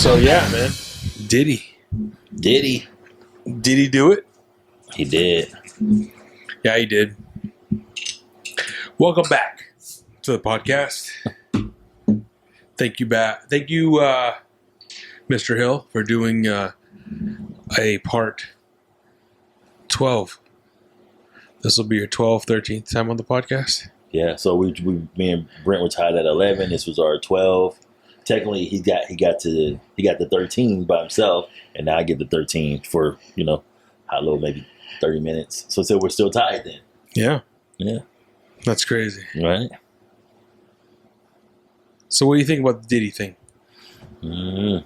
So yeah, man. Diddy. Did he do it? He did. Yeah, he did. Welcome back to the podcast. Thank you, Mr. Hill, for doing a part 12. This will be your 12th, 13th time on the podcast. Yeah, so me and Brent were tied at 11. This was our 12. Technically, he got the 13 by himself, and now I get the 13 for how low, maybe 30 minutes. So we're still tied then. Yeah, that's crazy, right? So, what do you think about the Diddy thing? Mm-hmm.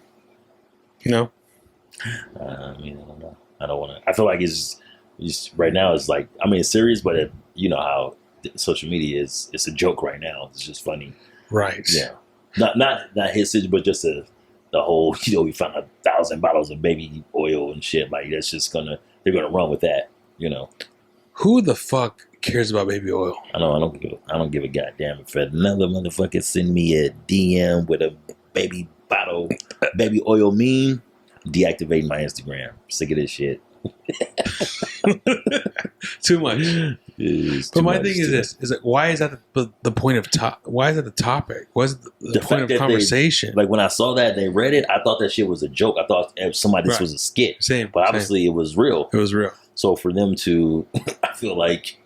No, I don't know. I don't want to. I feel like it's right now. It's like it's serious, but you know how social media is. It's a joke right now. It's just funny, right? Yeah. Not his situation, but just the whole, we found 1,000 bottles of baby oil and shit. Like, that's just they're gonna run with that, Who the fuck cares about baby oil? I don't give a goddamn if another motherfucker send me a DM with a baby bottle, baby oil meme, deactivating my Instagram. Sick of this shit. Too much. But my thing is this: why is that the point of why is that the topic? Why is it the point of conversation? Like when I saw that they read it, I thought that shit was a joke. I thought this was a skit. But obviously it was real. It was real. So for them to, I feel like,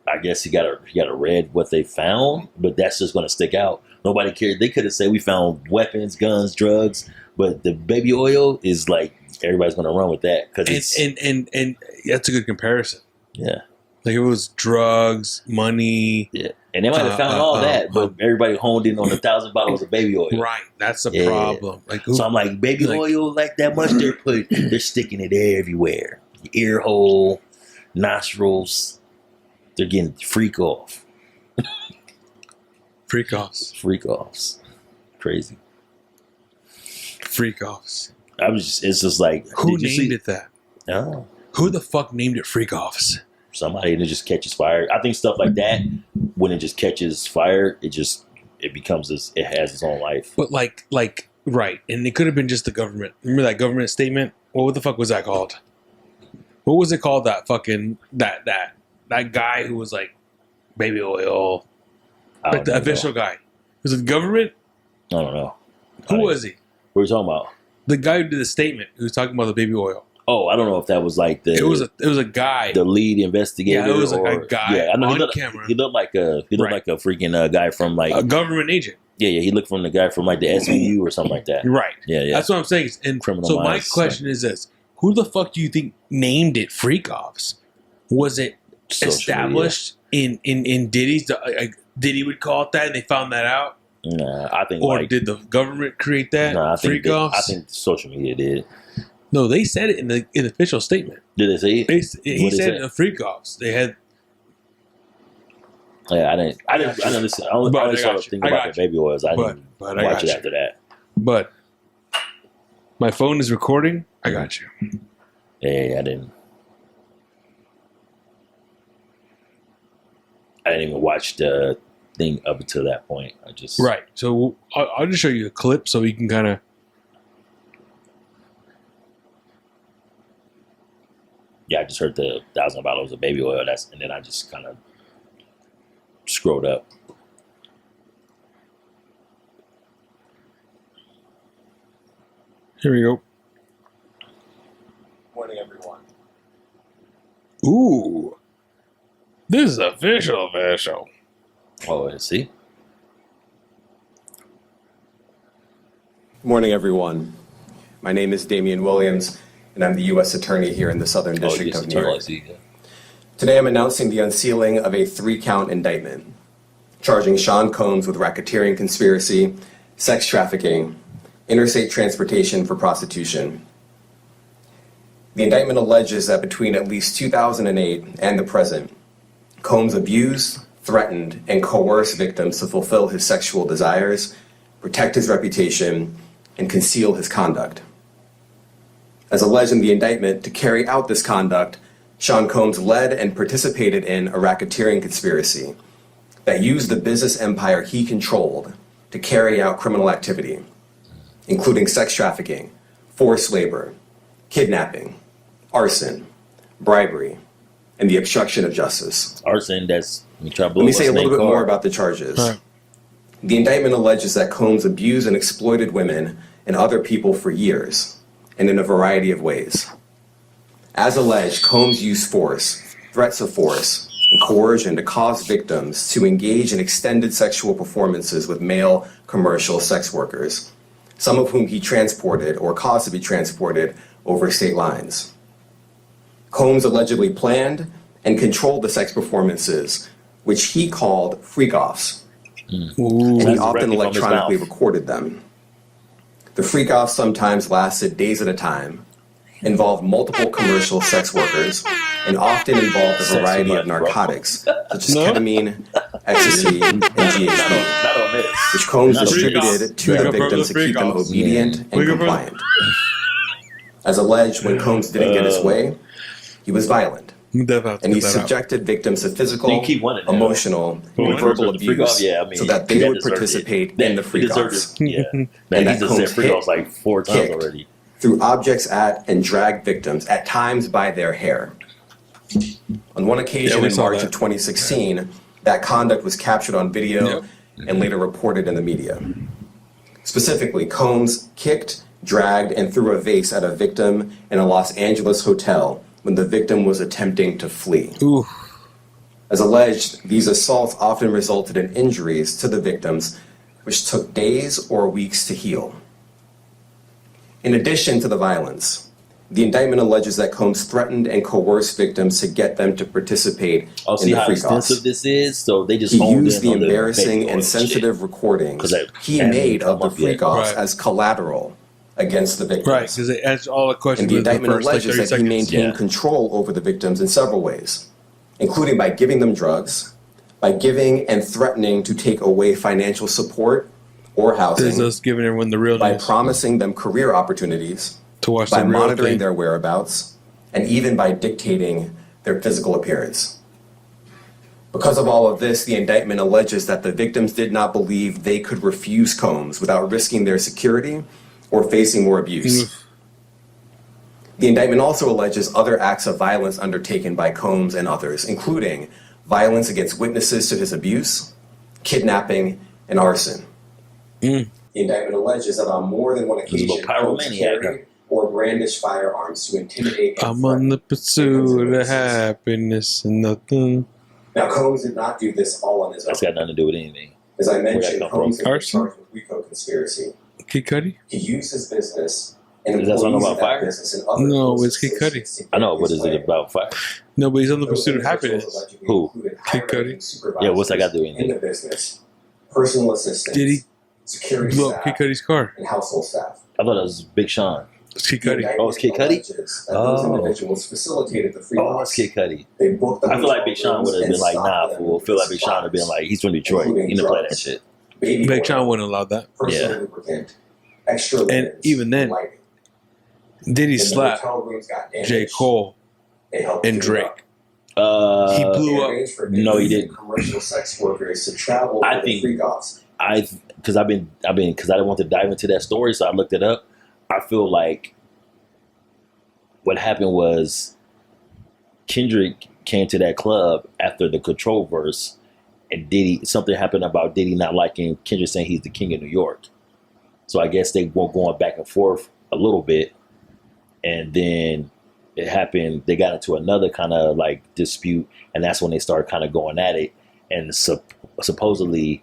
I guess you gotta read what they found, but that's just gonna stick out. Nobody cared. They could have said we found weapons, guns, drugs, but the baby oil is like everybody's gonna run with that because and that's a good comparison. Yeah. Like, it was drugs, money. Yeah. And they might have found all that, but everybody honed in on 1,000 bottles of baby oil. Right. That's the problem. Like, so I'm like, baby oil like that much? They're sticking it everywhere. Ear hole, nostrils. They're getting freak off. Freak offs. Crazy. Freak offs. It's just like, who named it that? Oh. Who the fuck named it freak offs? Somebody that just catches fire. I think stuff like that, when it just catches fire, it has its own life. But like, right. And it could have been just the government. Remember that government statement? What the fuck was that called? What was it called? That fucking, that guy who was like, baby oil. Like the official guy. Was it the government? I don't know. Who was he? What are you talking about? The guy who did the statement, who was talking about the baby oil. Oh, I don't know if that was like It was a guy. The lead investigator. Yeah, it was a guy. Yeah, I know on camera. He looked like a freaking guy from like a government agent. Yeah. He looked from the guy from like the SVU or something like that. Right. Yeah. That's what I'm saying. And criminal. So my question is this: who the fuck do you think named it Freak Offs? Was it established in Diddy's? Diddy would call it that, and they found that out. Nah, I think. Or did the government create that? Nah, Freak Offs. I think social media did. No, they said it in the official statement. Did they say it? He said the Freak Offs. They had. Yeah, I didn't listen. I only saw the thing about the baby oils. I didn't watch it after that. But my phone is recording. I got you. Yeah, I didn't even watch the thing up until that point. Right. So I'll just show you a clip so you can kind of. Yeah, I just heard the 1,000 bottles of baby oil. And then I just kind of scrolled up. Here we go. Morning, everyone. Ooh, this is official. Oh, let's see. Morning, everyone. My name is Damian Williams, and I'm the U.S. Attorney here in the Southern District of New York. Today I'm announcing the unsealing of a 3-count indictment, charging Sean Combs with racketeering conspiracy, sex trafficking, interstate transportation for prostitution. The indictment alleges that between at least 2008 and the present, Combs abused, threatened, and coerced victims to fulfill his sexual desires, protect his reputation, and conceal his conduct. As alleged in the indictment, to carry out this conduct, Sean Combs led and participated in a racketeering conspiracy that used the business empire he controlled to carry out criminal activity. including sex trafficking, forced labor, kidnapping, arson, bribery, and the obstruction of justice. Arson, that's... Let me say a little bit more about the charges. Right. The indictment alleges that Combs abused and exploited women and other people for years, and in a variety of ways. As alleged, Combs used force, threats of force, and coercion to cause victims to engage in extended sexual performances with male commercial sex workers, some of whom he transported or caused to be transported over state lines. Combs allegedly planned and controlled the sex performances, which he called freak-offs, and he often electronically recorded them. The freak-offs sometimes lasted days at a time, involved multiple commercial sex workers, and often involved a variety of narcotics, such as ketamine, ecstasy, and GHB, which Combs distributed to the victims to keep them obedient and compliant. As alleged, when Combs didn't get his way, he was violent, and he subjected victims to physical, emotional, and verbal abuse so that they would participate in the freak-offs. And that Combs hit, like 4 times already. Threw objects at and dragged victims, at times by their hair. On one occasion in March of 2016, that conduct was captured on video and later reported in the media. Specifically, Combs kicked, dragged, and threw a vase at a victim in a Los Angeles hotel when the victim was attempting to flee. Ooh. As alleged, these assaults often resulted in injuries to the victims, which took days or weeks to heal. In addition to the violence, the indictment alleges that Combs threatened and coerced victims to get them to participate in the freak-offs. How extensive this is? So they just he used the embarrassing and sensitive recordings he made of the freak-offs as collateral against the victims. Right, because it answers all the questions. And the indictment alleges that he maintained control over the victims in several ways, including by giving them drugs, by giving and threatening to take away financial support or housing, this is us giving everyone the real by news. Promising them career opportunities, to watch by the real monitoring thing. their whereabouts, and even by dictating their physical appearance. Because of all of this, the indictment alleges that the victims did not believe they could refuse Combs without risking their security or facing more abuse. The indictment also alleges other acts of violence undertaken by Combs and others, including violence against witnesses to his abuse, kidnapping, and arson. The indictment alleges that on more than one occasion, Combs carried or brandished firearms to intimidate. I'm on the pursuit of happiness and nothing. Now, Combs did not do this all on his own. That's got nothing to do with anything. As I mentioned, Combs is charged with RICO conspiracy. Kid Cudi? He used his business and is that something about fire? No, it's Kid Cudi. I know, but is it about fire? No, but he's on the pursuit of happiness. Who? Kid Cudi. Yeah, what's that got to do with anything? In the business, personal assistants, Did he security blow staff, up Kid Cudi's car? and household staff. I thought it was Big Sean. It's Kid Cudi. Oh, it's Kid Cudi? Those individuals facilitated the free Oh, it's Kid Cudi. They booked the I feel like hotel Big Sean would have rooms been like, and nah, stopped fool. I them feel like with Big Sean would have been like, he's from Detroit. including He didn't play that drugs, shit. baby Big oil, Sean wouldn't allow that. personal Yeah. lubricant, extra And linens, even then, lighting. Diddy When the slapped hotel rooms got damaged, J. Cole they helped and clean it Drake. up. He They blew up. arranged for No, he victims and didn't. Commercial sex workers to travel I for the think- freak-offs. Because I didn't want to dive into that story, so I looked it up. I feel like what happened was Kendrick came to that club after the Control verse, and something happened about Diddy not liking Kendrick, saying he's the king of New York. So I guess they were going back and forth a little bit, and then it happened. They got into another kind of like dispute, and that's when they started kind of going at it. And supposedly,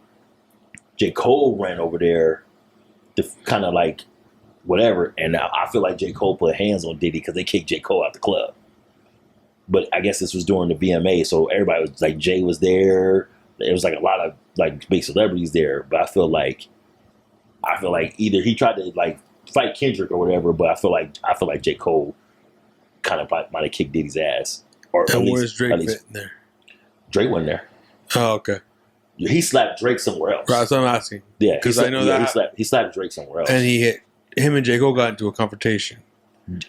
J. Cole ran over there to kind of like whatever, and I feel like J. Cole put hands on Diddy because they kicked J. Cole out the club. But I guess this was during the VMA, so everybody was like, Jay was there. There was like a lot of like big celebrities there. But I feel like either he tried to like fight Kendrick or whatever, but I feel like J. Cole kind of might have kicked Diddy's ass. Or And where's Drake fit in there? Drake wasn't there. Oh, okay. He slapped Drake somewhere else. Right, so I'm asking. Yeah, because I know that. he slapped Drake somewhere else, And him and J. Cole got into a confrontation.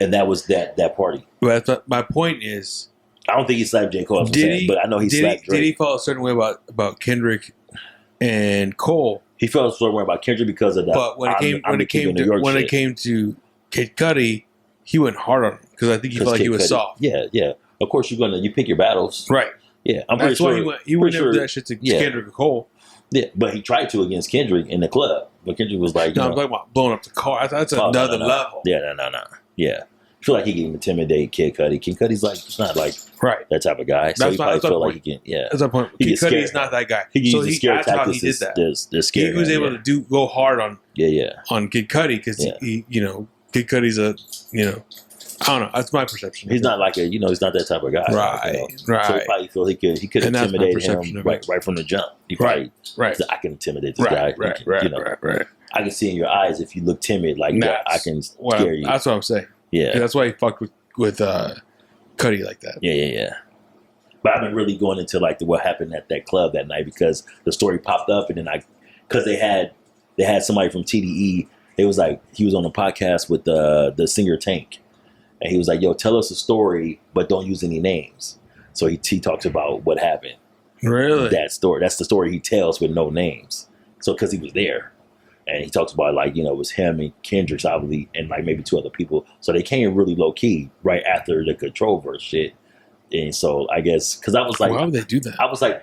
and that was that party. But my point is, I don't think he slapped J. Cole, but I know he slapped Drake. Did he felt a certain way about Kendrick and Cole? He felt so worried about Kendrick because of that. But when it came to Kid Cudi, he went hard on him because I think he felt like he was soft. Yeah, yeah. Of course, you pick your battles, right? Yeah, I'm pretty sure. That's why he would never do that shit to Kendrick or Cole. Yeah, but he tried to against Kendrick in the club. But Kendrick was like, I'm talking about blowing up the car. That's another level. Yeah, no. Yeah. I feel like he can intimidate Kid Cudi. Kid Cudi's like, it's not like that type of guy. So he probably feel like he can, That's my point. Kid Cudi's not that guy. He uses scare tactics. He did that. He was able to go hard on Kid Cudi because Kid Cudi's I don't know. That's my perception. He's not like he's not that type of guy. Right. So he probably feel he could intimidate him right from the jump. He probably said, I can intimidate this guy. Right. I can see in your eyes if you look timid like that. I can scare you. That's what I'm saying. Yeah. That's why he fucked with Cudi like that. Yeah. But I've been really going into like what happened at that club that night because the story popped up and then because they had somebody from TDE. It was like he was on a podcast with the singer Tank. And he was like, yo, tell us a story, but don't use any names. So he talks about what happened. Really? That story. That's the story he tells with no names. So because he was there. And he talks about like, it was him and Kendrick, obviously, and like maybe two other people. So they came really low key right after the Control verse shit. And so I guess, because I was like. Why would they do that? I was like,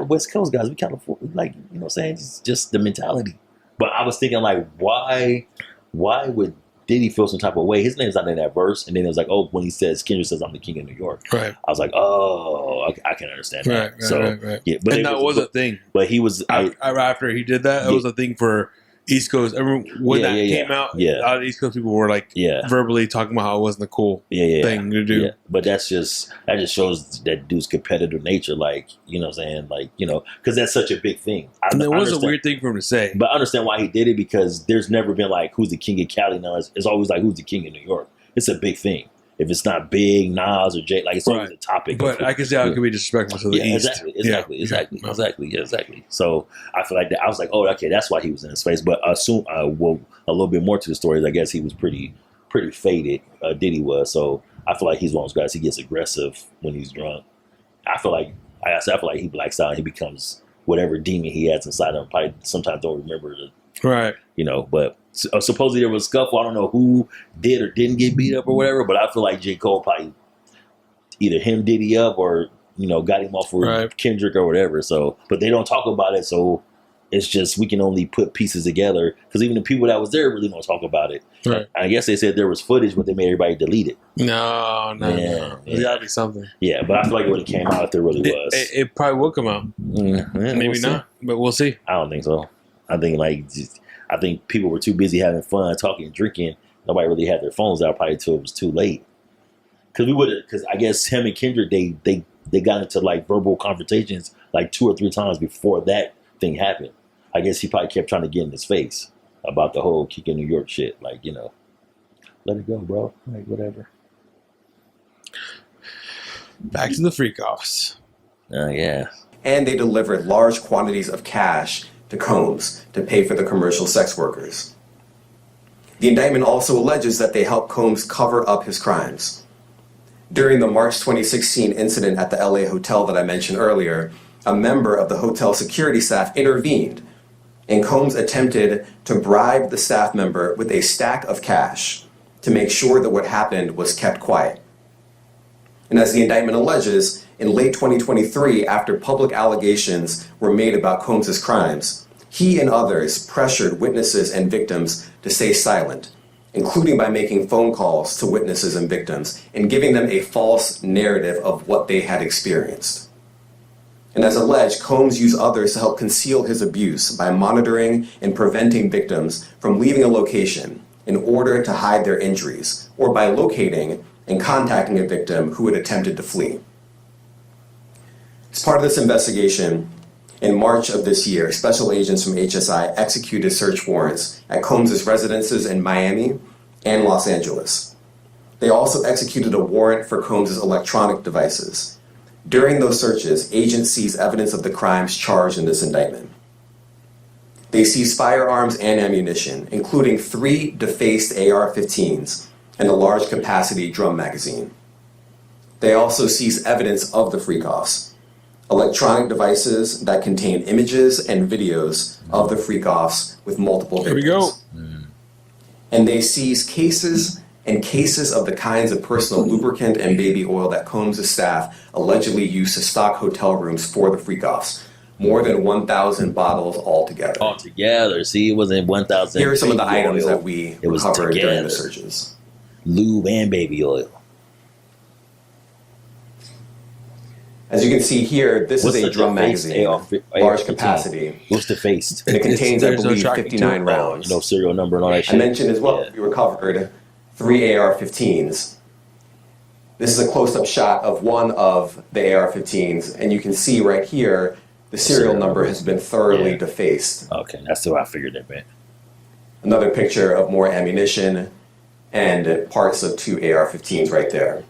West Coast guys, we California, like, you know what I'm saying? It's just the mentality. But I was thinking like, why would Diddy feel some type of way? His name's not in that verse. And then it was like, when he says, Kendrick says, I'm the king of New York. Right. I was like, I can understand that. Right. Yeah, but that was a thing. But he was... after he did that, it was a thing for East Coast. When that came out, a lot of East Coast people were like verbally talking about how it wasn't a cool thing to do. Yeah. But that just shows that dude's competitive nature, like, you know what I'm saying? Like, because that's such a big thing. And it was a weird thing for him to say. But I understand why he did it because there's never been like, who's the king of Cali now? It's always like, who's the king of New York? It's a big thing. If it's not Big, Nas, or Jay, like it's always a topic. But I can see how it could be disrespectful to the East. Exactly. So I feel like that. I was like, okay, that's why he was in his face. But assume, a little bit more to the story is I guess he was pretty faded. Diddy was. So I feel like he's one of those guys. He gets aggressive when he's drunk. I feel like he blacks out. And he becomes whatever demon he has inside him. Probably sometimes don't remember right. But supposedly there was a scuffle. I don't know who did or didn't get beat up or whatever, but I feel like J. Cole probably either him Diddy up or, got him off with Kendrick or whatever. So, but they don't talk about it. So it's just, we can only put pieces together because even the people that was there really don't talk about it. Right. I guess they said there was footage, but they made everybody delete it. No. There's gotta be something. Yeah, but I feel like it would have came out if there really was. It probably will come out. Maybe not, but we'll see. I don't think so. I think people were too busy having fun, talking, drinking. Nobody really had their phones out probably until it was too late. Because I guess him and Kendrick, they got into like verbal confrontations like 2 or 3 times before that thing happened. I guess he probably kept trying to get in his face about the whole King of New York shit. Like, let it go, bro. Like, whatever. Back to the freak offs. Yeah. And they delivered large quantities of cash to Combs to pay for the commercial sex workers. The indictment also alleges that they helped Combs cover up his crimes. During the March 2016 incident at the LA hotel that I mentioned earlier, a member of the hotel security staff intervened, and Combs attempted to bribe the staff member with a stack of cash to make sure that what happened was kept quiet. And as the indictment alleges, in late 2023, after public allegations were made about Combs' crimes, he and others pressured witnesses and victims to stay silent, including by making phone calls to witnesses and victims and giving them a false narrative of what they had experienced. And as alleged, Combs used others to help conceal his abuse by monitoring and preventing victims from leaving a location in order to hide their injuries, or by locating and contacting a victim who had attempted to flee. As part of this investigation, in March of this year, special agents from HSI executed search warrants at Combs' residences in Miami and Los Angeles. They also executed a warrant for Combs' electronic devices. During those searches, agents seized evidence of the crimes charged in this indictment. They seized firearms and ammunition, including 3 defaced AR-15s and a large capacity drum magazine. They also seized evidence of the freak-offs: electronic devices that contain images and videos of the freak-offs with multiple victims. Here we go. And they seize cases and cases of the kinds of personal lubricant and baby oil that Combs' staff allegedly used to stock hotel rooms for the freak-offs. More than 1,000 bottles altogether. Altogether. See, it wasn't 1,000. Here are some of the items that we recovered during the searches. Lube and baby oil. As you can see here, this is a drum magazine, large capacity. What's the face? And it contains, I believe, 59 rounds. No serial number and all that shit. I mentioned as well, we recovered 3 AR-15s. This is a close-up shot of one of the AR-15s, and you can see right here, the serial number has been thoroughly defaced. Okay, that's what I figured that meant. Another picture of more ammunition and parts of 2 AR-15s right there.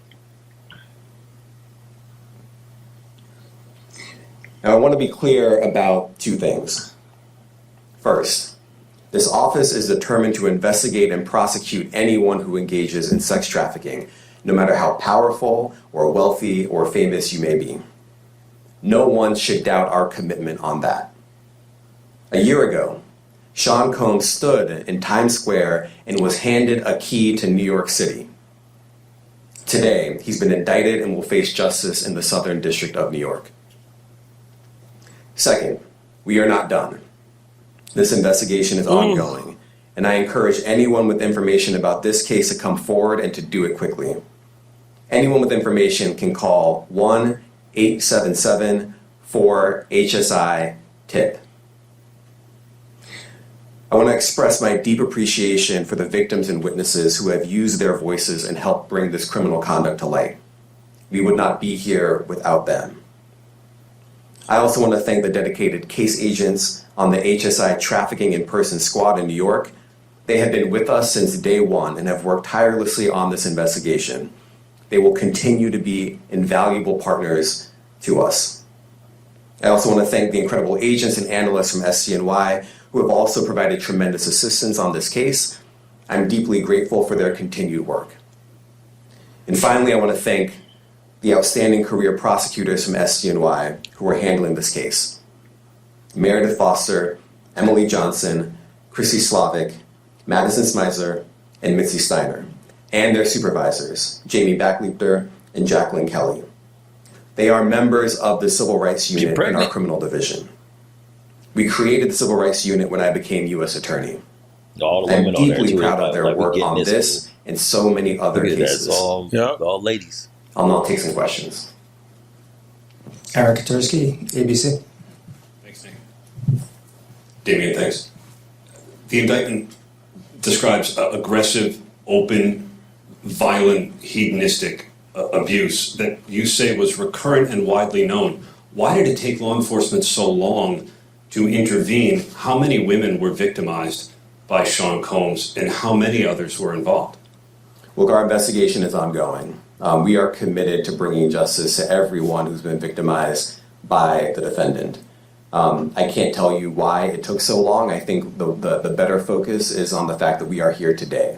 Now, I want to be clear about 2 things. First, this office is determined to investigate and prosecute anyone who engages in sex trafficking, no matter how powerful or wealthy or famous you may be. No one should doubt our commitment on that. A year ago, Sean Combs stood in Times Square and was handed a key to New York City. Today, he's been indicted and will face justice in the Southern District of New York. Second, we are not done. This investigation is ongoing, and I encourage anyone with information about this case to come forward and to do it quickly. Anyone with information can call 1-877-4-HSI-TIP. I want to express my deep appreciation for the victims and witnesses who have used their voices and helped bring this criminal conduct to light. We would not be here without them. I also want to thank the dedicated case agents on the HSI Trafficking in Person Squad in New York. They have been with us since day one and have worked tirelessly on this investigation. They will continue to be invaluable partners to us. I also want to thank the incredible agents and analysts from SCNY who have also provided tremendous assistance on this case. I'm deeply grateful for their continued work. And finally, I want to thank the outstanding career prosecutors from SCNY who are handling this case. Meredith Foster, Emily Johnson, Chrissy Slavic, Madison Smeisler, and Mitzi Steiner, and their supervisors, Jamie Backleiter and Jacqueline Kelly. They are members of the Civil Rights Unit in our criminal division. We created the Civil Rights Unit when I became U.S. Attorney. I'm deeply proud of their work on this and so many other cases. All ladies. I'll now take some questions. Eric Katursky, ABC. Thanks, Nick. Damien, thanks. The indictment describes aggressive, open, violent, hedonistic abuse that you say was recurrent and widely known. Why did it take law enforcement so long to intervene? How many women were victimized by Sean Combs, and how many others were involved? Look, our investigation is ongoing. We are committed to bringing justice to everyone who's been victimized by the defendant. I can't tell you why it took so long. I think the better focus is on the fact that we are here today.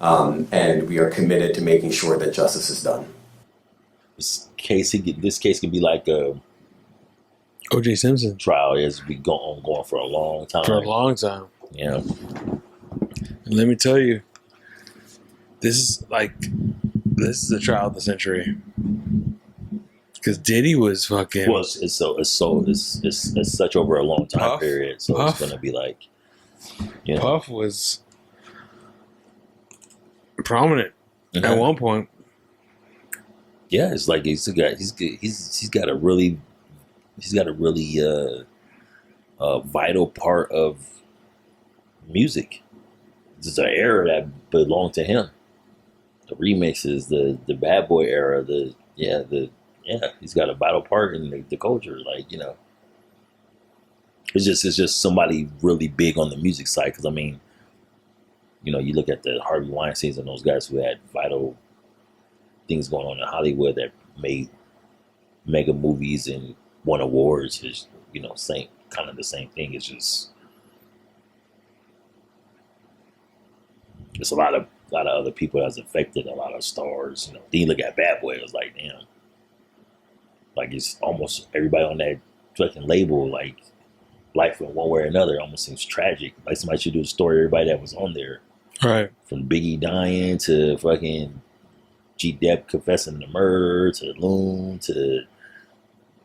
And we are committed to making sure that justice is done. This case can be like a O.J. Simpson trial. It's been going for a long time. For a long time. Yeah. And let me tell you, this is the trial of the century. Because Diddy was fucking. Well, it's such over a long time period, so Puff. it's gonna be like, Puff was prominent at one point. Yeah, it's like he's got a really vital part of music. It's an era that belonged to him. The remixes, the bad boy era, he's got a vital part in the culture. It's just somebody really big on the music side. Because I mean, you look at the Harvey Weinsteins and those guys who had vital things going on in Hollywood that made mega movies and won awards. Is same kind of the same thing. It's just a lot of other people that's affected, a lot of stars. Then you look at Bad Boy, it was like, damn. Like it's almost everybody on that fucking label, like life in one way or another, almost seems tragic. Like somebody should do a story of everybody that was on there, Right. from Biggie dying to fucking G. Dep confessing the murder to Loon to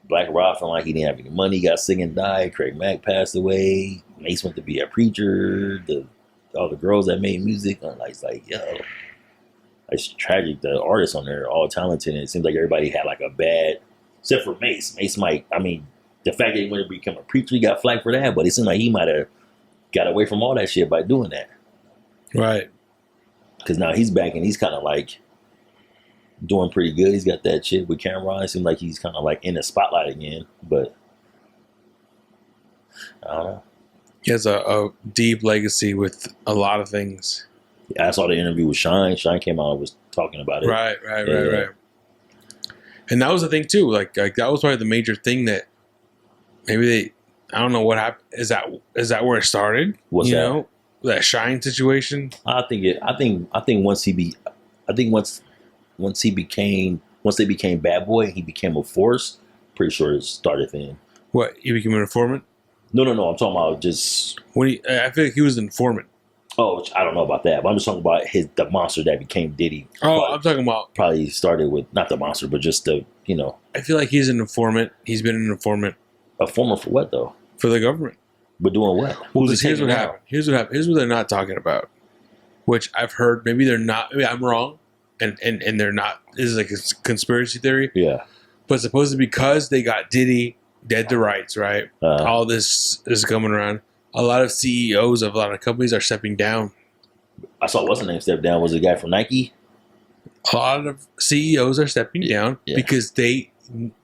Black Rob feeling like he didn't have any money, got sick and died. Craig Mack passed away. Mace went to be a preacher. All the girls that made music, I'm like, it's like, yo, it's tragic. The artists on there are all talented, and it seems like everybody had like a bad, except for Mace. Mace might, I mean, the fact that he wanted to become a preacher, he got flack for that, but it seemed like he might have got away from all that shit by doing that. Right. Because now he's back and he's kind of like doing pretty good. He's got that shit with Cameron. It seems like he's kind of like in the spotlight again, but I don't know. He has a deep legacy with a lot of things. I saw the interview with Shine. Shine came out and was talking about it. Right. And that was the thing too. Like that was probably the major thing that maybe I don't know what happened. Is that where it started? What's you that? know, that Shine situation. I think once they became Bad Boy and he became a force, pretty sure it started then. What, he became an informant? No. I'm talking about just. I feel like he was an informant. Oh, I don't know about that, but I'm just talking about the monster that became Diddy. Oh, I'm talking about. Probably started with not the monster, but just the I feel like he's an informant. He's been an informant. A former for what though? For the government. But doing what? Well, here's what happened. Here's what they're not talking about, which I've heard. Maybe they're not. Maybe I'm wrong, and they're not. This is like a conspiracy theory. Yeah. But supposedly because they got Diddy dead to rights, right? All this is coming around. A lot of CEOs of a lot of companies are stepping down. I saw what's the name step down. Was the guy from Nike? A lot of CEOs are stepping down because they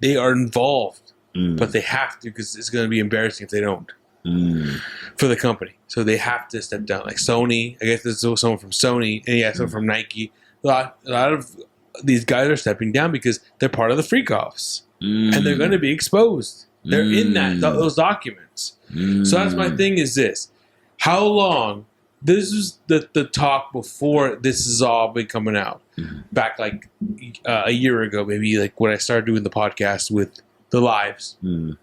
are involved, but they have to because it's going to be embarrassing if they don't for the company. So they have to step down. Like Sony, I guess there's someone from Sony, and someone from Nike. A lot of these guys are stepping down because they're part of the freak-offs, and they're going to be exposed. They're in those documents. So that's my thing is this. How long, this is the talk before this has all been coming out. Back like a year ago, maybe like when I started doing the podcast with the lives,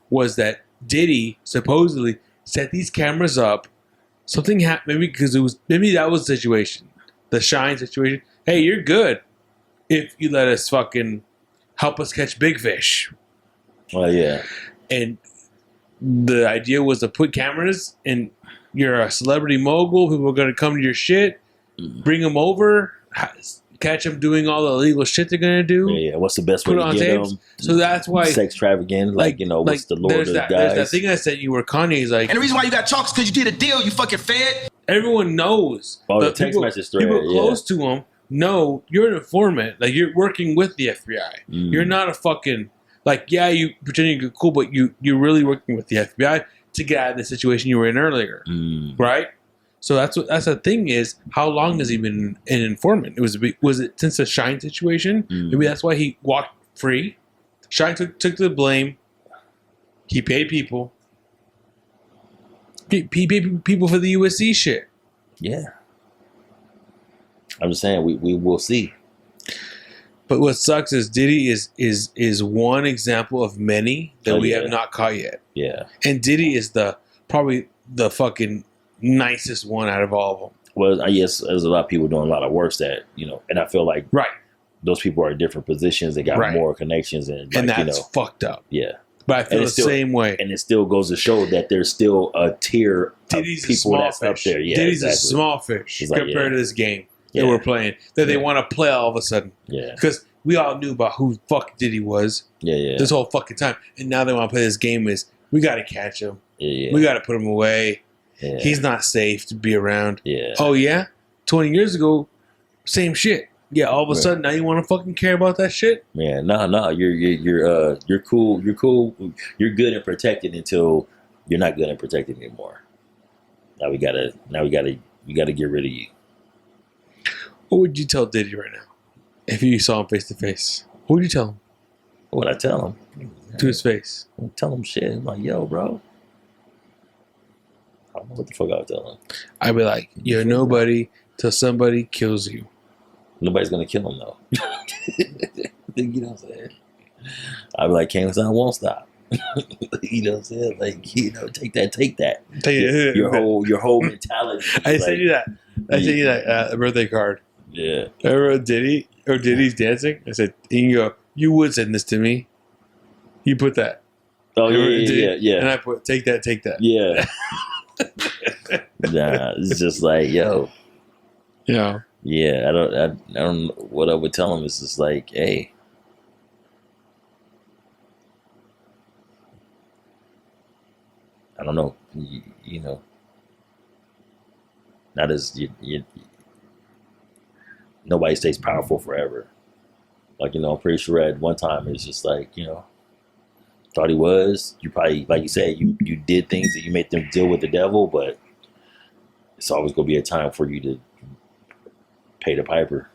was that Diddy supposedly set these cameras up. Something happened, maybe that was the situation. The Shine situation. Hey, you're good if you let us fucking help us catch big fish. Well, yeah. And the idea was to put cameras, and you're a celebrity mogul. People are going to come to your shit, bring them over, catch them doing all the illegal shit they're going to do. Yeah. What's the best way to get them? So that's why sex trafficking, what's the lure of the guys? There's that thing I sent you where Kanye's like, and the reason why you got chalk is because you did a deal, you fucking fed. Everyone knows. Oh, the text message thread. People close to him know you're an informant. Like you're working with the FBI. You're not a fucking you pretending you're cool, but you're really working with the FBI to get out of the situation you were in earlier, right? So that's the thing is, how long has he been an informant? Was it since the Shine situation? Maybe that's why he walked free. Shine took the blame. He paid people. He paid people for the USC shit. Yeah. I'm just saying we will see. But what sucks is Diddy is one example of many that we have not caught yet. Yeah. And Diddy is probably the fucking nicest one out of all of them. Well, yes, there's a lot of people doing a lot of work that, and I feel like those people are in different positions. They got more connections. And that's fucked up. Yeah. But I feel the same way. And it still goes to show that there's still a tier Diddy's of people that's up there. Yeah, Diddy's a small fish compared to this game that we're playing that they want to play all of a sudden. Yeah. Because we all knew about who fuck Diddy was. Yeah. This whole fucking time. And now they want to play this game we got to catch him. Yeah. We got to put him away. Yeah. He's not safe to be around. Yeah. Oh, yeah? 20 years ago, same shit. Yeah, all of a sudden now you want to fucking care about that shit? Yeah, no. You're cool. You're cool. You're good and protected until you're not good and protected anymore. Now we gotta get rid of you. What would you tell Diddy right now if you saw him face to face? What would you tell him? What would I tell him? To his face. I'd tell him shit. I'm like, yo, bro. I don't know what the fuck I would tell him. I'd be like, you're nobody till somebody kills you. Nobody's gonna kill him though. You know what I'm saying? I'd be like, Kane, I won't stop. You know what I'm saying? Like, you know, take that. Your whole mentality. I sent you that. I sent you that birthday card. Yeah. I wrote Diddy or Diddy's dancing. I said, you go, you would send this to me. You put that. Oh yeah. And I put take that. Yeah. Nah, it's just like, yo. Yeah. Yeah, I don't know what I would tell him. Is just like, hey. I don't know. You know. Not as you nobody stays powerful forever. Like, you know, I'm pretty sure at one time it's just like, you know, thought he was. You probably, like you said, you did things that you made them deal with the devil, but it's always going to be a time for you to pay the piper.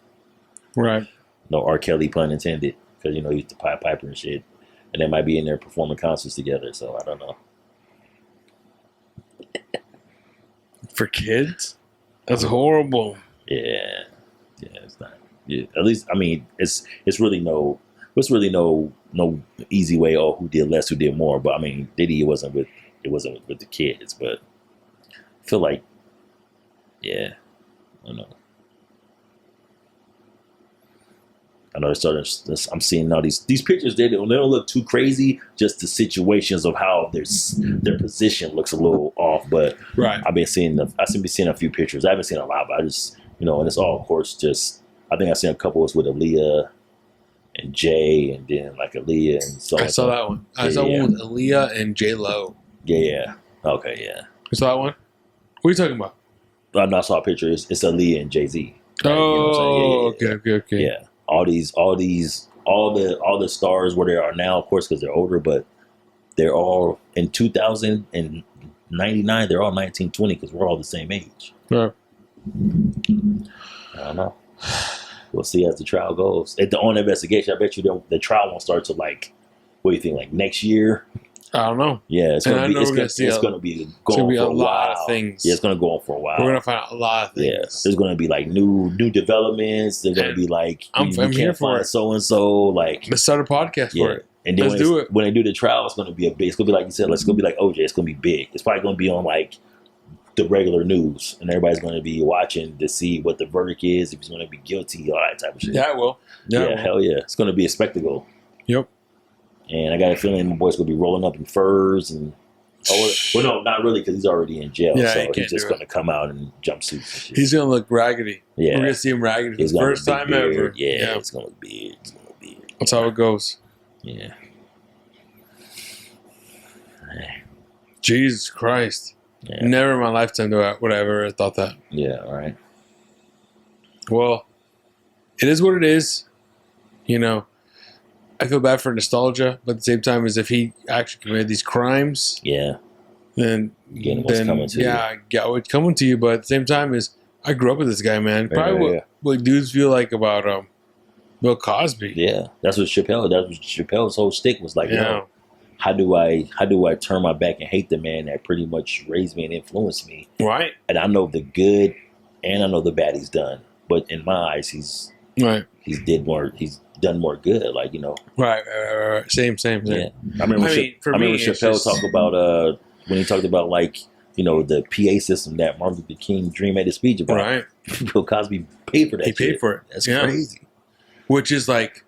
Right. No R. Kelly pun intended, because, you know, he used to pay piper and shit. And they might be in there performing concerts together, so I don't know. For kids? That's horrible. Yeah, it's not. Yeah, at least I mean, it's really no easy way. Oh, who did less, who did more? But I mean, Diddy it wasn't with the kids, but I feel like, yeah, I don't know. I know I'm seeing all these pictures. They don't look too crazy. Just the situations of how their position looks a little off. But right, I've been seeing a few pictures. I haven't seen a lot, but I just, you know, and it's all, of course, just I think I've seen a couple was with Aaliyah and Jay, and then like Aaliyah and so. I saw that one. I saw one with Aaliyah and J Lo. Yeah. Okay. Yeah. You saw that one? What are you talking about? I saw a picture. It's Aaliyah and Jay-Z. Right? Okay. Yeah. All the stars where they are now, of course, because they're older, but they're all in 2099. They're all 1920 because we're all the same age. Right. I don't know. We'll see as the trial goes. At the on investigation, I bet you the trial won't start till like, what do you think, like next year? I don't know. Yeah, it's gonna be going for a lot while. of things. Yeah, it's gonna go on for a while. We're gonna find out a lot of things. Yeah, there's gonna be like new developments. There's gonna be like I'm here for it. So and so. Like, let's start a podcast for it. And then when they do the trial, it's gonna be it's gonna be like you said. It's gonna be like OJ. It's gonna be big. It's probably gonna be on like the regular news, and everybody's gonna be watching to see what the verdict is, if he's gonna be guilty, all that type of shit. Yeah, it will. Yeah, hell yeah, it's gonna be a spectacle. Yep. And I got a feeling my boy's gonna be rolling up in furs and no, not really, because he's already in jail. Yeah, so he's just gonna come out in jumpsuits and shit. He's gonna look raggedy. Yeah, we're gonna see him raggedy for the first time ever. Yeah, it's gonna look big. That's how it goes. Yeah. Jesus Christ. Yeah. Never in my lifetime would I ever thought that. Yeah, all right. Well, it is what it is. You know, I feel bad for nostalgia, but at the same time, as if he actually committed these crimes, then what's coming to you. I get what's coming to you. But at the same time, is I grew up with this guy, man. Probably what dudes feel like about Bill Cosby. Yeah, that's what Chappelle's whole stick was like. Yeah. How do I turn my back and hate the man that pretty much raised me and influenced me? Right. And I know the good and I know the bad he's done, but in my eyes, he's done more good. Like, you know. Right. Same. Yeah. I remember Chappelle talk about when he talked about, like, you know, the PA system that Martin Luther King Jr. made a speech about. Right. Bill Cosby paid for that. He paid for it. That's crazy. Which is like,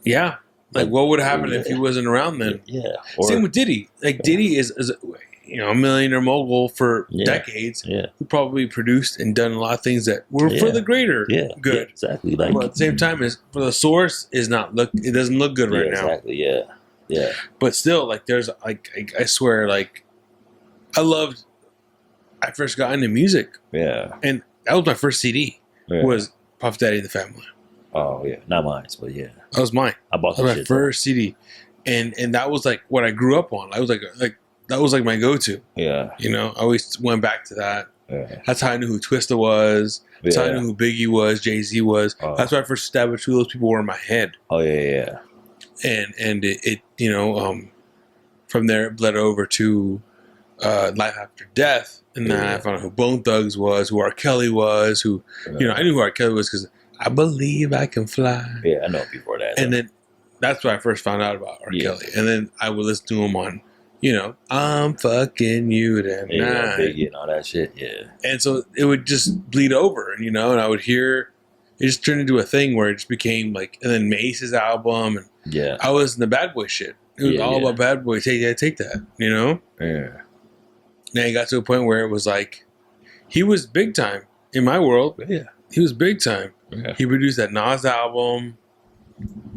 yeah. Like, what would happen if he wasn't around then? Yeah. Same with Diddy. Like, Diddy is a millionaire mogul for decades. Yeah. Who probably produced and done a lot of things that were for the greater good. Yeah, exactly. Like, but at the same time, for the source it doesn't look good right now. Exactly. Yeah. Yeah. But still, like, there's like I swear, like, I first got into music. Yeah. And that was my first CD. Yeah. Was Puff Daddy and the Family. Oh yeah, not mine, but yeah, that was mine. I bought my first CD, and that was like what I grew up on. I was like that was like my go-to. Yeah, you know, I always went back to that. Yeah. That's how I knew who Twista was. That's how I knew who Biggie was, Jay-Z was. That's why I first established who those people were in my head. Oh yeah. And it you know, from there it bled over to Life After Death, and then I found out who Bone Thugs was, who R. Kelly was, who you know, I knew who R. Kelly was because I Believe I Can Fly. Yeah, I know before that. And then that's when I first found out about R. Yeah. Kelly, and then I would listen to him on, I'm fucking you tonight, Yeah, Biggie and all that shit. Yeah. and so it would just bleed over, and I would hear it just turned into a thing where it just became like, and then Mace's album, and Yeah. I was in the Bad Boy shit. It was all about Bad Boy. Take that, Yeah. Now he got to a point where it was like he was big time in my world. Yeah. He was big time. Yeah. He produced that Nas album.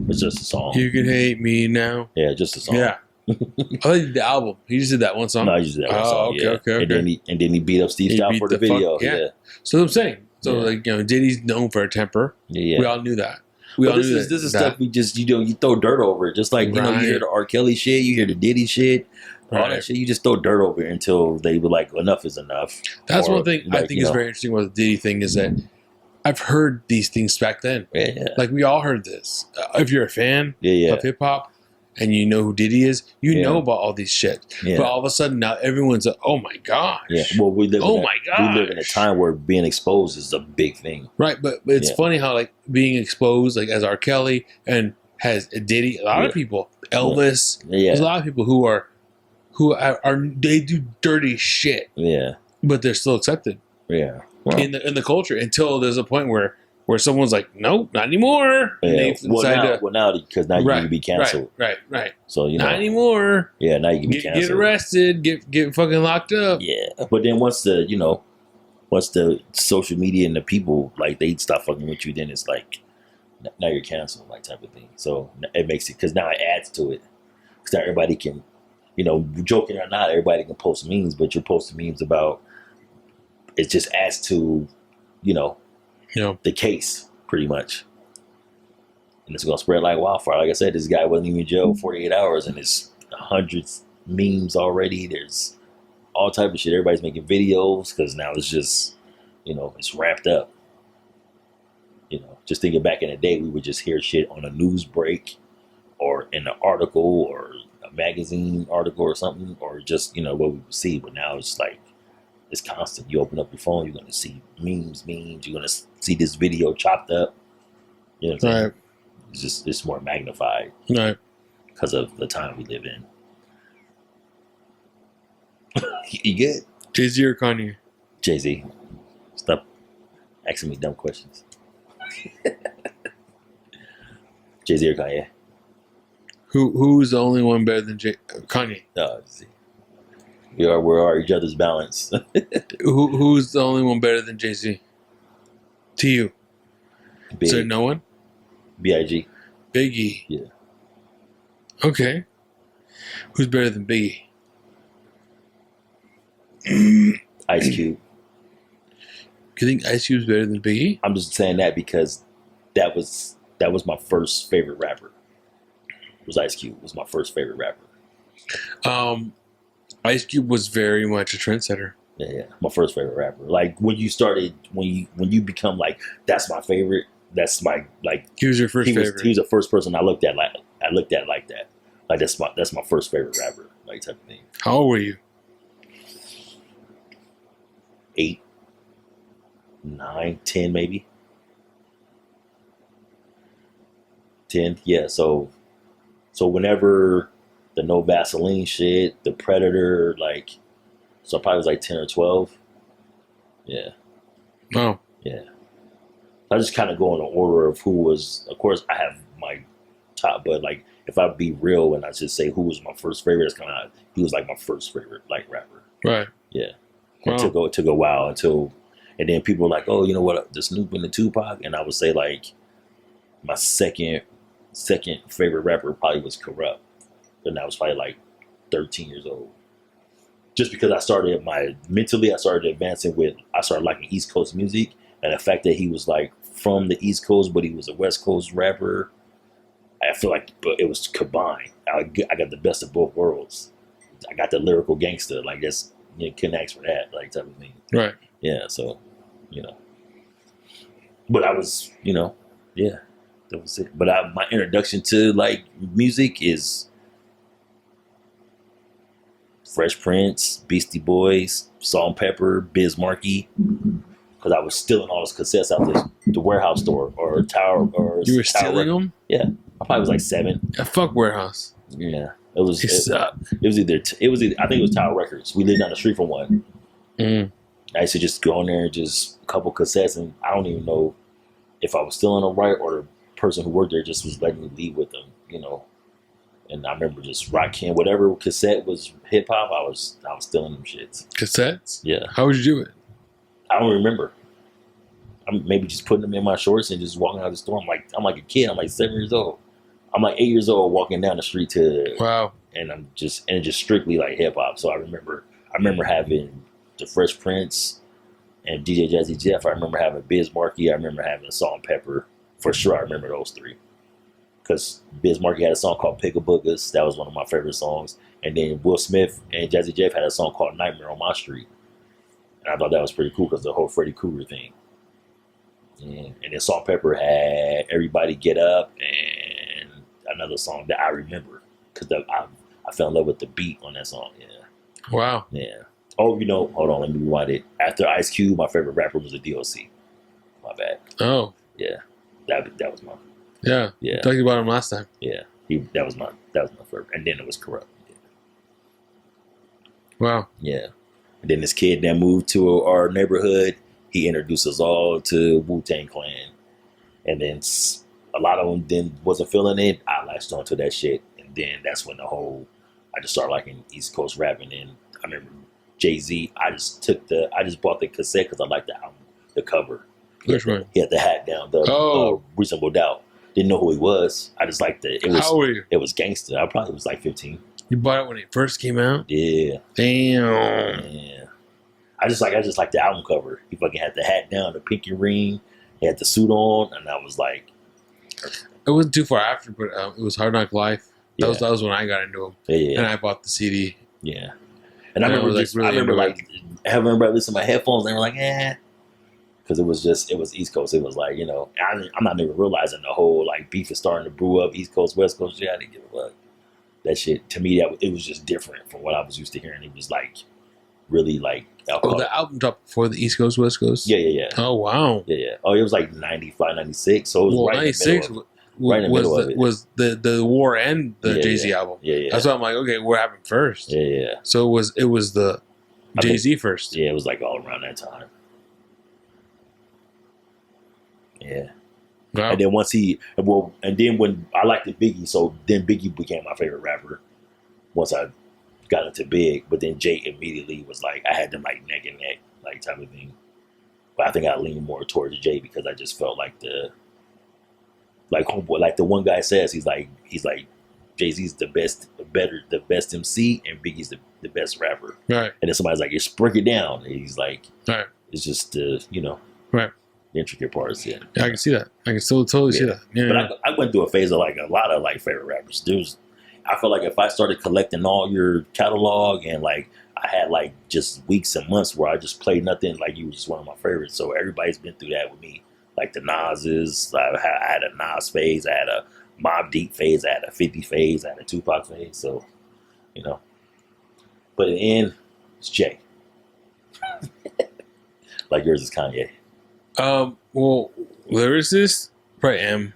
It's just a song. You can hate me now. Yeah, just a song. Yeah. I thought he did the album. He just did that one song. No, he just did that one song. Okay. And then he beat up Steve He Stout beat for the the fuck- video. yeah. Yeah. So I'm saying. So Yeah. Diddy's known for a temper. Yeah. We all knew that. We But all this knew is that. stuff we just you throw dirt over it. Just like you Right. hear the R. Kelly shit, you hear the Diddy shit, all Right. that shit. You just throw dirt over it until they were like, enough is enough. That's Or, one thing I like, think is very interesting about the Diddy thing is that I've heard these things back then. Yeah. Like we all heard this. If you're a fan Yeah. of hip hop and you know who Diddy is, you Yeah. know about all these shit. Yeah. But all of a sudden now everyone's like, oh my gosh. Yeah. Well, we live. Oh in my We live in a gosh. time where being exposed is a big thing. Right, but it's Yeah. funny how like being exposed like as R. Kelly and has Diddy, a lot of people, Elvis, Yeah. there's a lot of people who are they do dirty shit, Yeah. but they're still accepted Yeah. Well, in the culture until there's a point where someone's like, nope, not anymore. And yeah. they decide now because now you can be canceled. Right. So Not anymore. Yeah. Now you can be Get canceled. arrested, get fucking locked up. Yeah. But then once the social media and the people like they stop fucking with you, then it's like now you're canceled, like type of thing. So it makes it because now it adds to it because now everybody can, joking or not, everybody can post memes, but you're posting memes about it just adds to, the case pretty much, and it's gonna spread like wildfire. Like I said, this guy wasn't even in jail 48 hours, and there's hundreds memes already. There's all type of shit. Everybody's making videos because now it's just, it's ramped up. Just thinking back in the day, we would just hear shit on a news break or in an article or a magazine article or something, or just, what we would see. But now it's like, it's constant. You open up your phone, you're going to see memes. You're going to see this video chopped up. You know what I'm saying? Right. It's more magnified Right. because of the time we live in. You good? Jay-Z or Kanye? Jay-Z, stop asking me dumb questions. Jay-Z or Kanye? Who's the only one better than Kanye? See. We are each other's balance. Who's the only one better than Jay-Z? To you? Big, So no one? B.I.G. Biggie. Yeah. Okay. Who's better than Biggie? Ice Cube. You think Ice Cube's better than Biggie? I'm just saying that because that was my first favorite rapper. Was Ice Cube was my first favorite rapper. Ice Cube was very much a trendsetter. Yeah, my first favorite rapper. Like when you become like that's my favorite. That's my like. He was your first favorite. He was the first person I looked at like that. Like that's my first favorite rapper. Like type of thing. How old were you? 8, 9, 10 maybe. 10, yeah. So whenever the No Vaseline shit, the Predator, like, so I probably was like 10 or 12. Yeah, Oh, yeah. I just kind of go in the order of who was. Of course, I have my top, but like if I be real and I just say who was my first favorite, it's kind of he was like my first favorite like rapper. right. Yeah. Wow. It took a while and then people were like, oh, you know what, the Snoop and the Tupac, and I would say like my second favorite rapper probably was Corrupt, and I was probably like 13 years old. Just because I started advancing I started liking East Coast music, and the fact that he was like from the East Coast, but he was a West Coast rapper, I feel like it was combined. I got the best of both worlds. I got the lyrical gangster, like that's. You couldn't ask for that, like type of thing. Right. Yeah, so, But I was, yeah, that was it. But my introduction to like music is Fresh Prince, Beastie Boys, Salt and Pepper, Biz Markie. Because I was stealing all those cassettes out the warehouse store or tower or You were Tower stealing them? Yeah, I probably was like 7. Yeah, fuck Warehouse. Yeah, it was. He sucked. It was either. I think it was Tower Records. We lived down the street from one. Mm. I used to just go in there and just a couple cassettes, and I don't even know if I was still in the right or the person who worked there just was letting me leave with them, you know. And I remember just rocking whatever cassette was hip hop. I was stealing them shits. Cassettes? Yeah, How would you do it? I don't remember. I'm maybe just putting them in my shorts and just walking out the store. I'm like a kid. I'm like 7 years old. I'm like 8 years old walking down the street to Wow. and it's just strictly like hip hop. So I remember having the Fresh Prince and DJ Jazzy Jeff. I remember having Biz Markie. I remember having Salt and Pepper. For sure, I remember those 3. Because Biz Markie had a song called Pick a Boogus. That was one of my favorite songs. And then Will Smith and Jazzy Jeff had a song called Nightmare on My Street. And I thought that was pretty cool because the whole Freddy Krueger thing. And then Salt and Pepper had Everybody Get Up and another song that I remember because I fell in love with the beat on that song. Yeah. Wow. Yeah. Oh, hold on. Let me rewind it. After Ice Cube, my favorite rapper was the DOC. My bad. Oh. Yeah. That was my. Yeah. Yeah. Talked about him last time. Yeah. That was my favorite. And then it was Corrupt. Yeah. Wow. Yeah. And then this kid that moved to our neighborhood, he introduced us all to Wu-Tang Clan. And then a lot of them then wasn't feeling it. I latched onto that shit. And then that's when I just started liking East Coast rapping. And I remember Jay-Z, I just bought the cassette because I liked the album, the cover. Which one? He had the hat down, Reasonable Doubt. Didn't know who he was. I just liked it. How old were you? It was gangster. I probably was like 15. You bought it when it first came out? Yeah. Damn. Yeah. I just like the album cover. He fucking had the hat down, the pinky ring, he had the suit on, and I was like, it wasn't too far after, but it was Hard Knock Life. That Yeah. was when I got into him. yeah, And I bought the CD. yeah. And I Yeah, remember, we're, like, really having into everybody listen to my headphones, and they were like, because it was East Coast. It was like, I'm not even realizing the whole like beef is starting to brew up, East Coast, West Coast. Yeah, I didn't give a fuck. That shit to me, it was just different from what I was used to hearing. It was like really like Oh, the album dropped before the East Coast, West Coast? Yeah. Oh, wow. Yeah. Oh, it was like 95, 96. So it was right 96 in the middle of it. was the War and the Jay-Z album. Yeah. That's why I'm like, okay, what happened first? Yeah. So it was the Jay-Z first. Yeah, it was like all around that time. Yeah. Wow. And then when I liked the Biggie, so then Biggie became my favorite rapper once I got into Big. But then Jay immediately was like, I had them like neck and neck, like type of thing. But I think I leaned more towards Jay because I just felt like homeboy, like the one guy says, he's like Jay-Z's the best MC, and Biggie's the best rapper. Right. And then somebody's like, just break it down. And he's like, Right. it's just Right. the intricate parts. Yeah. Yeah, I can see that. I can still totally see that. Yeah. But I went through a phase of like a lot of like favorite rappers. I felt like if I started collecting all your catalog and like I had like just weeks and months where I just played nothing, like you were just one of my favorites. So everybody's been through that with me. Like the Nas's, I had a Nas phase, I had a Mobb Deep phase, I had a 50 phase, I had a Tupac phase. So, but in the end, it's Jay. Like yours is Kanye. Well, lyricist, probably M.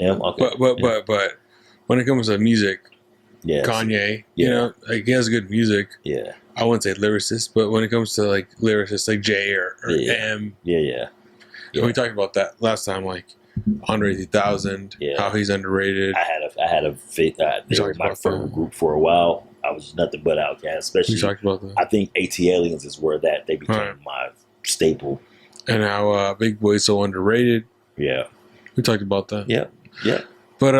Okay. But when it comes to music, Yes. Kanye, Yeah. like he has good music. Yeah. I wouldn't say lyricist, but when it comes to like lyricists like J or Yeah. M, Yeah. and we talked about that last time, like Andre 3000, Yeah. how he's underrated. I had a fake. They were my favorite group for a while. I was nothing but Outkast, especially. We talked about that. I think AT Aliens is where they became Right. my staple. And how Big Boy's so underrated. Yeah. We talked about that. Yeah. But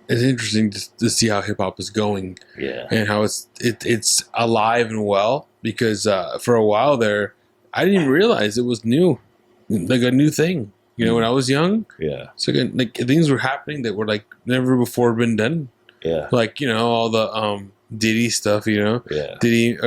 it's interesting to see how hip hop is going Yeah. and how it's alive and well. Because for a while there, I didn't even realize it was new, like a new thing. When I was young, Yeah. so like things were happening that were like never before been done. Yeah. Like all the Diddy stuff, Yeah. Diddy,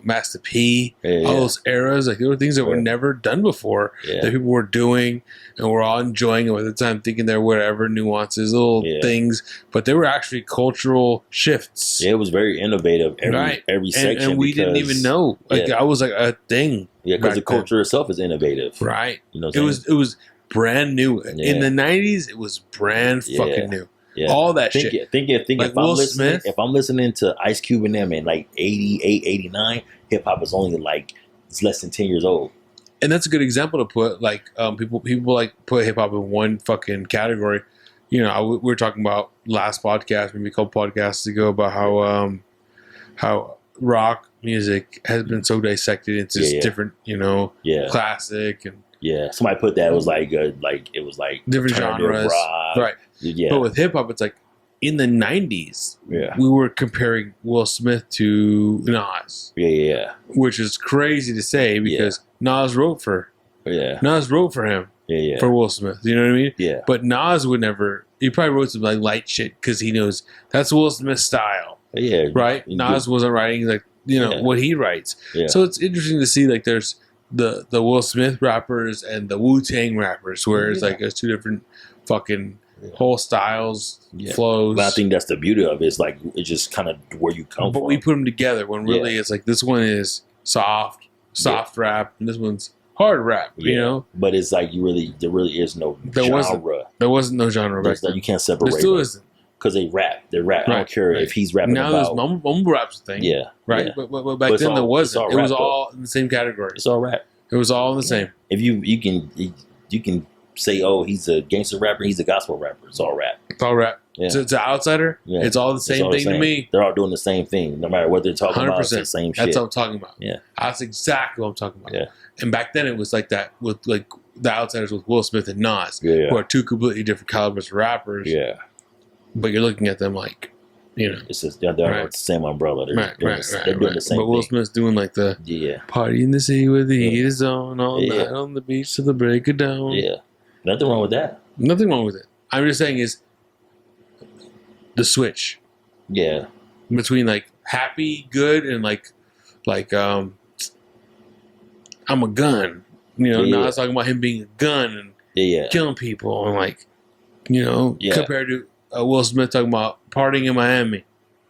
Master P, Yeah. all those eras. Like there were things that were Yeah. never done before Yeah. that people were doing, and we're all enjoying them at the time, thinking they're whatever nuances, little Yeah. things, but they were actually cultural shifts. Yeah, it was very innovative. Right. Every section, and we didn't even know. Like Yeah. I was like a thing. Yeah, because back the culture itself is innovative. then. Right. You know, what It I'm was. saying? It was. brand new. Yeah. In the 90s, it was brand fucking new. Yeah. All that shit. Think Like if I'm listening to Ice Cube and them in like 88, 89, hip hop is only like it's less than 10 years old. And that's a good example to put like people like put hip hop in one fucking category. You know, we were talking about last podcast, maybe a couple podcasts ago, about how rock music has been so dissected into different, you know, classic and somebody put that it was like it was like different genres, rock. right? Yeah, but with hip hop, it's like in the 90s, we were comparing Will Smith to Nas, which is crazy to say because Nas wrote for him. For Will Smith, you know what I mean? Yeah. But Nas would never. He probably wrote some like light shit because he knows that's Will Smith's style. Yeah. Right. Nas wasn't writing like what he writes. Yeah. So it's interesting to see like there's the Will Smith rappers and the Wu-Tang rappers, where it's like there's two different fucking whole styles, flows. But I think that's the beauty of it. It's like it's just kind of where you come from. But we put them together when really it's like this one is soft rap, and this one's hard rap, you know. But it's like there really is no genre. There wasn't no genre back then. You can't separate. There still isn't. Because they rap. I don't care if he's rapping now about. Now there's mumble rap's a thing. Yeah. Right? Yeah. But back then there wasn't. It was all in the same category. It's all rap. It was all in the same. If you can say, oh, he's a gangster rapper, he's a gospel rapper. It's all rap. It's all rap. Yeah. So it's an outsider. Yeah. It's all the same thing to me. They're all doing the same thing. No matter what they're talking 100%. About, it's the same shit. That's what I'm talking about. Yeah. That's exactly what I'm talking about. Yeah. And back then it was like that with like the outsiders with Will Smith and Nas, who are two completely different calibers of rappers. Yeah. But you're looking at them like, you know, it's just they're the same umbrella. They're doing the same but Will Smith's doing like the party in the city with the heat is on all night on the beach till the break of dawn. Yeah, nothing wrong with that. Nothing wrong with it. I'm just saying is the switch. Yeah, between like happy, good, and like I'm a gun. You know, now it's talking about him being a gun and killing people and like, you know, compared to Will Smith talking about partying in Miami.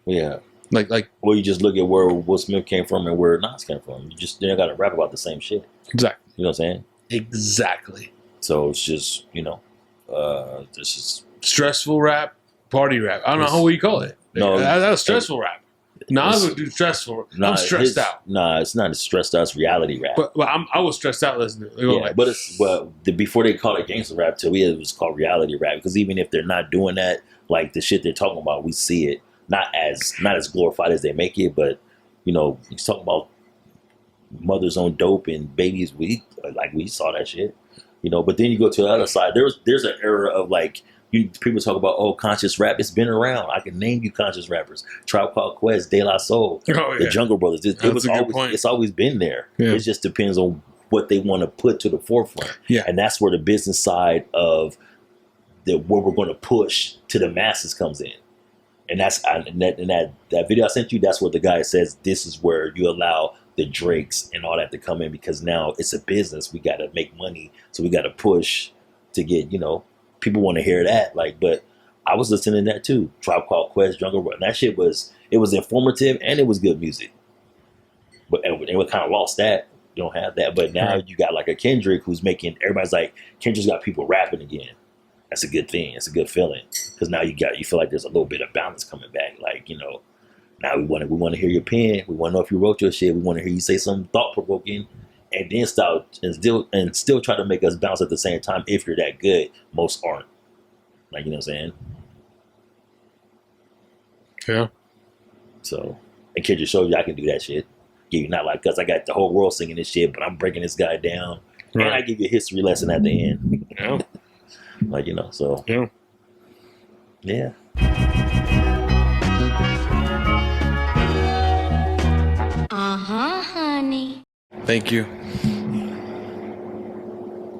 Yeah. Like. Well, you just look at where Will Smith came from and where Nas came from. You don't got to rap about the same shit. Exactly. You know what I'm saying? Exactly. So it's just, you know, this is stressful rap, party rap. I don't know what you call it. No, that's stressful rap. Nas would do stressful. I'm stressed out. Nah, it's not stressed out. It's reality rap. But I was stressed out listening. Before they called it gangster rap, to me it was called reality rap. Because even if they're not doing that, like the shit they're talking about, we see it not as glorified as they make it. But you know, he's talking about mothers on dope and babies. We saw that shit. You know, but then you go to the other side. There's an era of like. People talk about conscious rap. It's been around. I can name you conscious rappers: Tribe Called Quest, De La Soul, the Jungle Brothers. It's always been there. Yeah. It just depends on what they want to put to the forefront. Yeah. And that's where the business side of what we're going to push to the masses comes in. And that video I sent you, that's what the guy says. This is where you allow the Drakes and all that to come in because now it's a business. We got to make money, so we got to push to get people want to hear that, but I was listening to that too. Tribe Called Quest, Jungle Brothers. That shit was informative and it was good music. But and we kind of lost that. You don't have that. But now you got like a Kendrick who's making everybody's like Kendrick's got people rapping again. That's a good thing. It's a good feeling because now you feel like there's a little bit of balance coming back. Like now we want to hear your pen. We want to know if you wrote your shit. We want to hear you say something thought provoking. And then still try to make us bounce at the same time. If you're that good, most aren't. Like you know what I'm saying? Yeah. So, and Kendrick showed you I can do that shit. Give you not like us. I got the whole world singing this shit, but I'm breaking this guy down. Right. And I give you a history lesson at the end. Yeah. So. Yeah. Yeah. Honey. Thank you.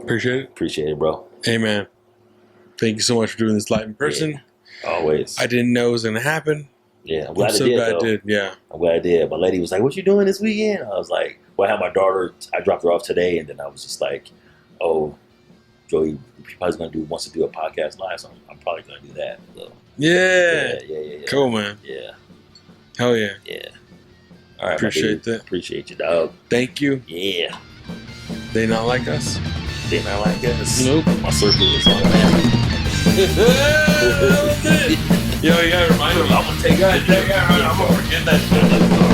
Appreciate it, bro. Hey, man. Thank you so much for doing this live in person. Yeah, always. I didn't know it was going to happen. Yeah, I'm glad I did. Yeah. I'm glad I did. My lady was like, what you doing this weekend? I was like, well, I had my daughter. I dropped her off today, and then I was just like, oh, Joey, probably wants to do a podcast live, so I'm probably going to do that. So, yeah. Cool, man. Yeah. Hell yeah. Yeah. All right, appreciate that. Appreciate you, dog. Thank you. Yeah. They not like us. Damn, I like this. Nope. My circle is on man. Yo, you gotta remind him. I'm gonna take that. I'm gonna forget that shit.